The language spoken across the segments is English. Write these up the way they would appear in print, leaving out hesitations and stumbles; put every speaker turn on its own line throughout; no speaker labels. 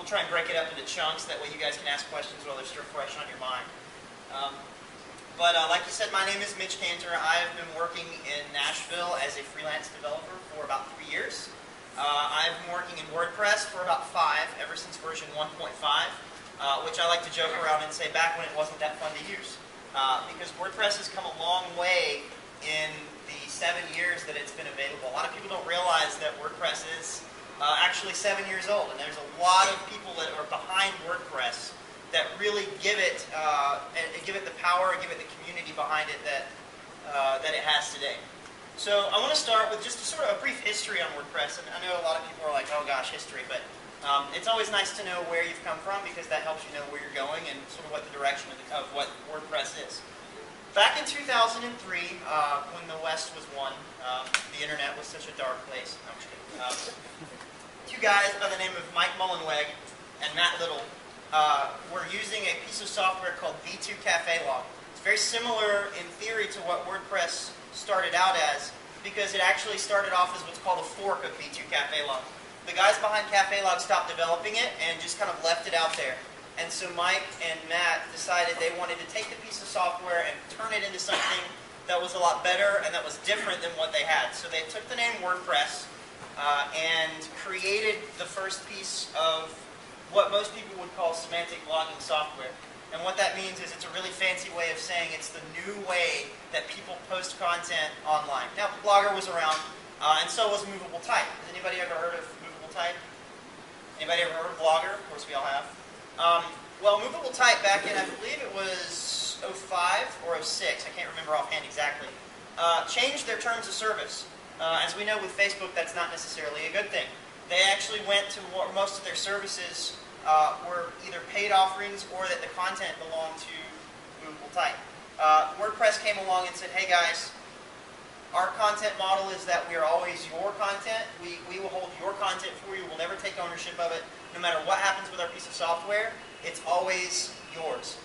try and break it up into chunks. That way you guys can ask questions while they're still fresh on your mind. Like you said, my name is Mitch Canter. I have been working in Nashville as a freelance developer for about 3 years. I've been working in WordPress for about 5, ever since version 1.5, which I like to joke around and say back when it wasn't that fun to use. Because WordPress has come a long way in the 7 years that it's been available. A lot of people don't realize that WordPress is actually 7 years old, and there's a lot of people that are behind WordPress that really give it the power, give it the community behind it that it has today. So I want to start with just sort of a brief history on WordPress, and I know a lot of people are like, oh gosh, history, but it's always nice to know where you've come from, because that helps you know where you're going and sort of what the direction of what WordPress is. Back in 2003, when the West was won, the internet was such a dark place. No, I'm just kidding. Two guys by the name of Mike Mullenweg and Matt Little were using a piece of software called V2 Cafe Log. It's very similar in theory to what WordPress started out as, because it actually started off as what's called a fork of V2 Cafe Log. The guys behind Cafe Log stopped developing it and just kind of left it out there. And so Mike and Matt decided they wanted to take the piece of software and turn it into something that was a lot better and that was different than what they had. So they took the name WordPress and created the first piece of what most people would call semantic blogging software. And what that means is it's a really fancy way of saying it's the new way that people post content online. Now, Blogger was around, and so was Movable Type. Has anybody ever heard of Movable Type? Anybody ever heard of Blogger? Of course we all have. Well, Movable Type back in, I believe it was 05 or 06, I can't remember offhand exactly, changed their terms of service. As we know with Facebook, that's not necessarily a good thing. They actually went to most of their services were either paid offerings or that the content belonged to Movable Type. WordPress came along and said, hey guys, our content model is that we are always your content. We will hold your content for you. We'll never take ownership of it. No matter what happens with our piece of software, it's always yours.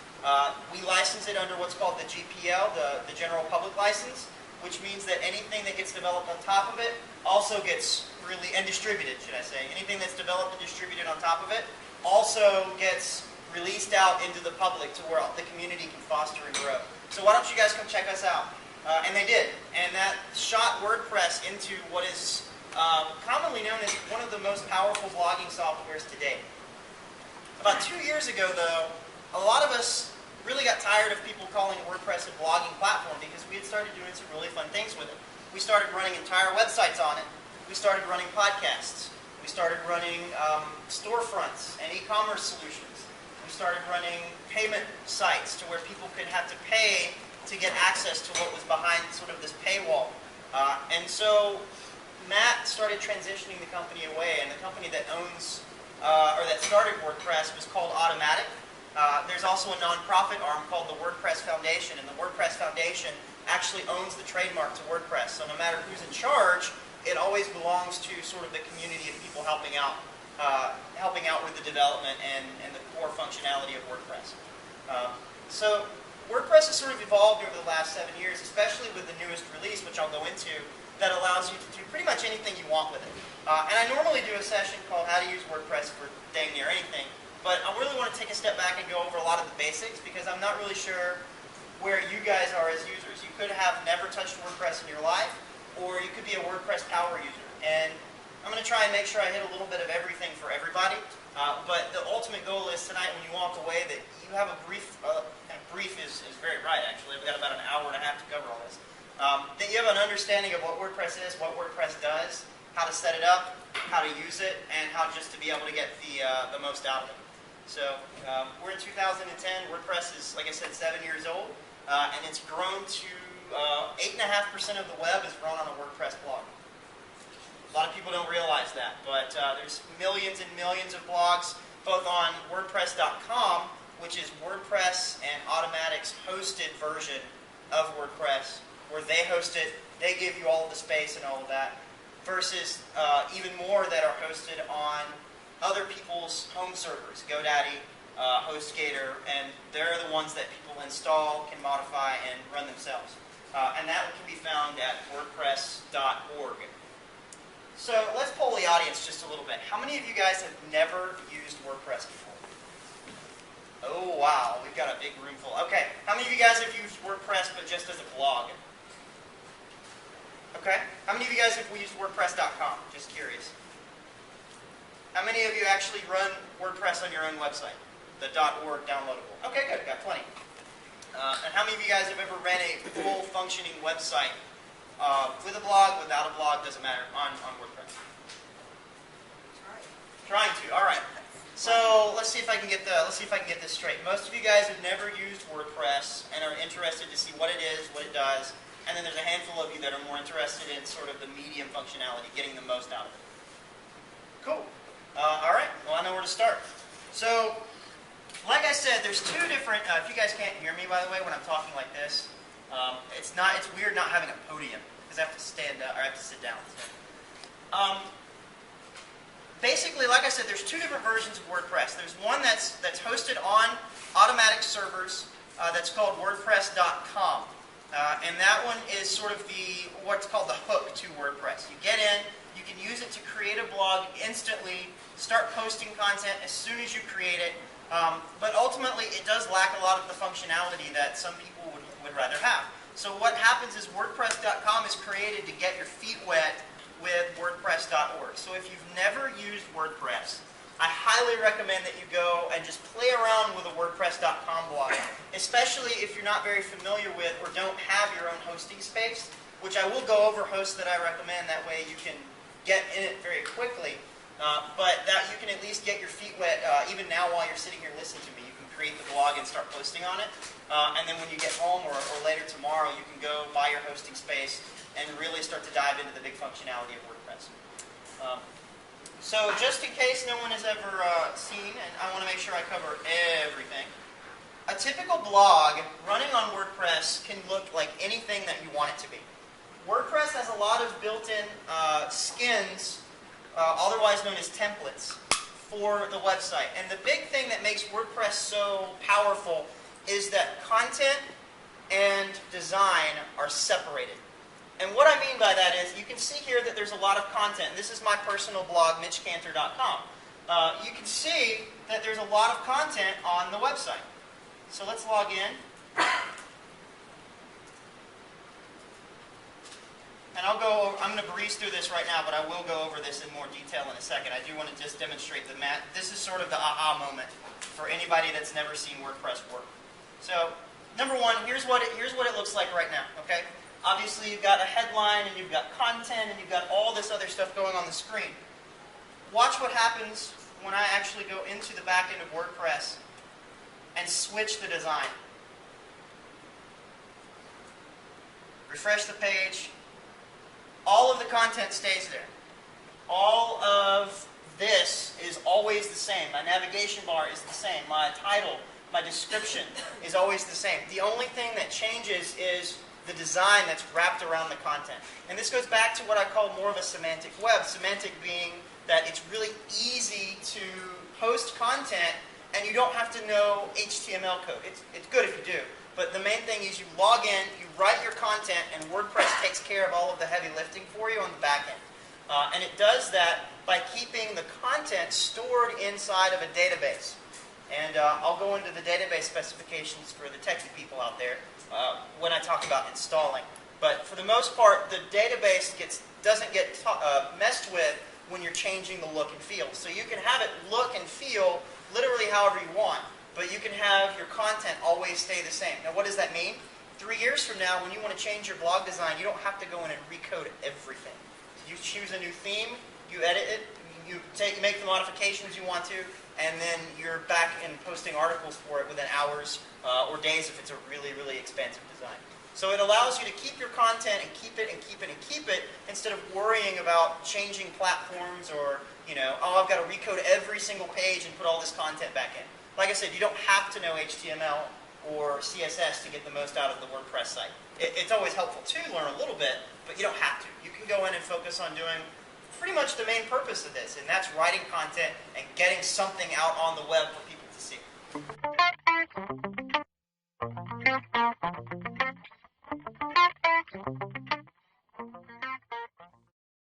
We license it under what's called the GPL, the General Public License, which means that anything that gets developed on top of it also gets and distributed, should I say. Anything that's developed and distributed on top of it also gets released out into the public to where the community can foster and grow. So why don't you guys come check us out? And they did. And that shot WordPress into what is commonly known as one of the most powerful blogging softwares today. About 2 years ago, though, a lot of us really got tired of people calling WordPress a blogging platform because we had started doing some really fun things with it. We started running entire websites on it. We started running podcasts. We started running storefronts and e-commerce solutions. We started running payment sites to where people could have to pay to get access to what was behind sort of this paywall. And so Matt started transitioning the company away, and the company that owns, or that started WordPress was called Automatic. There's also a nonprofit arm called the WordPress Foundation, and the WordPress Foundation actually owns the trademark to WordPress. So no matter who's in charge, it always belongs to sort of the community of people helping out with the development and the core functionality of WordPress. So WordPress has sort of evolved over the last 7 years, especially with the newest release, which I'll go into, that allows you to do pretty much anything you want with it. And I normally do a session called How to Use WordPress for dang near anything, but I really want to take a step back and go over a lot of the basics, because I'm not really sure where you guys are as users. You could have never touched WordPress in your life, or you could be a WordPress power user. And I'm going to try and make sure I hit a little bit of everything for everybody. But the ultimate goal is tonight, when you walk away, that you have a brief, and brief is very right actually, we've got about an hour and a half to cover all this, that you have an understanding of what WordPress is, what WordPress does, how to set it up, how to use it, and how just to be able to get the most out of it. So we're in 2010, WordPress is, like I said, 7 years old, and it's grown to 8.5% of the web is run on a WordPress blog. A lot of people don't realize that, but there's millions and millions of blogs, both on WordPress.com, which is WordPress and Automatic's hosted version of WordPress, where they host it, they give you all of the space and all of that, versus even more that are hosted on other people's home servers, GoDaddy, HostGator, and they're the ones that people install, can modify, and run themselves. And that can be found at WordPress.org. So let's poll the audience just a little bit. How many of you guys have never used WordPress before? Oh wow, we've got a big room full. Okay, how many of you guys have used WordPress but just as a blog? Okay, how many of you guys have used WordPress.com? Just curious. How many of you actually run WordPress on your own website? The .org downloadable. Okay, good, got plenty. And how many of you guys have ever ran a full functioning website with a blog, without a blog, doesn't matter, on WordPress? Trying to. All right. So let's see if I can get this straight. Most of you guys have never used WordPress and are interested to see what it is, what it does, and then there's a handful of you that are more interested in sort of the medium functionality, getting the most out of it. Cool. All right. Well, I know where to start. So, like I said, there's two different. If you guys can't hear me, by the way, when I'm talking like this, it's weird not having a podium because I have to stand up or I have to sit down. So. Basically, like I said, there's two different versions of WordPress. There's one that's hosted on automatic servers that's called WordPress.com. And that one is sort of what's called the hook to WordPress. You get in, you can use it to create a blog instantly, start posting content as soon as you create it, but ultimately it does lack a lot of the functionality that some people would rather have. So what happens is WordPress.com is created to get your feet wet with WordPress.org. So if you've never used WordPress, I highly recommend that you go and just play around with a WordPress.com blog, especially if you're not very familiar with or don't have your own hosting space, which I will go over hosts that I recommend. That way you can get in it very quickly, but that you can at least get your feet wet even now while you're sitting here listening to me. You can create the blog and start posting on it, and then when you get home or later tomorrow, you can go buy your hosting space and really start to dive into the big functionality of WordPress. So just in case no one has ever seen, and I want to make sure I cover everything, a typical blog running on WordPress can look like anything that you want it to be. WordPress has a lot of built-in skins, otherwise known as templates, for the website. And the big thing that makes WordPress so powerful is that content and design are separated. And what I mean by that is, you can see here that there's a lot of content. This is my personal blog, MitchCanter.com. You can see that there's a lot of content on the website. So let's log in. And I'm going to breeze through this right now, but I will go over this in more detail in a second. I do want to just demonstrate the mat. This is sort of the aha moment for anybody that's never seen WordPress work. So, number one, here's what it looks like right now, okay? Obviously, you've got a headline, and you've got content, and you've got all this other stuff going on the screen. Watch what happens when I actually go into the back end of WordPress and switch the design. Refresh the page. All of the content stays there. All of this is always the same. My navigation bar is the same. My title, my description is always the same. The only thing that changes is the design that's wrapped around the content. And this goes back to what I call more of a semantic web. Semantic being that it's really easy to post content and you don't have to know HTML code. It's good if you do. But the main thing is you log in, you write your content, and WordPress takes care of all of the heavy lifting for you on the back end. And it does that by keeping the content stored inside of a database. And I'll go into the database specifications for the techie people out there when I talk about installing. But for the most part, the database doesn't get messed with when you're changing the look and feel. So you can have it look and feel literally however you want, but you can have your content always stay the same. Now what does that mean? 3 years from now, when you want to change your blog design, you don't have to go in and recode everything. You choose a new theme, you edit it, you make the modifications you want to, and then you're back in posting articles for it within hours or days if it's a really, really expensive design. So it allows you to keep your content and keep it and keep it and keep it instead of worrying about changing platforms or, oh, I've got to recode every single page and put all this content back in. Like I said, you don't have to know HTML or CSS to get the most out of the WordPress site. It's always helpful to learn a little bit, but you don't have to. You can go in and focus on doing pretty much the main purpose of this, and that's writing content and getting something out on the web for people to see.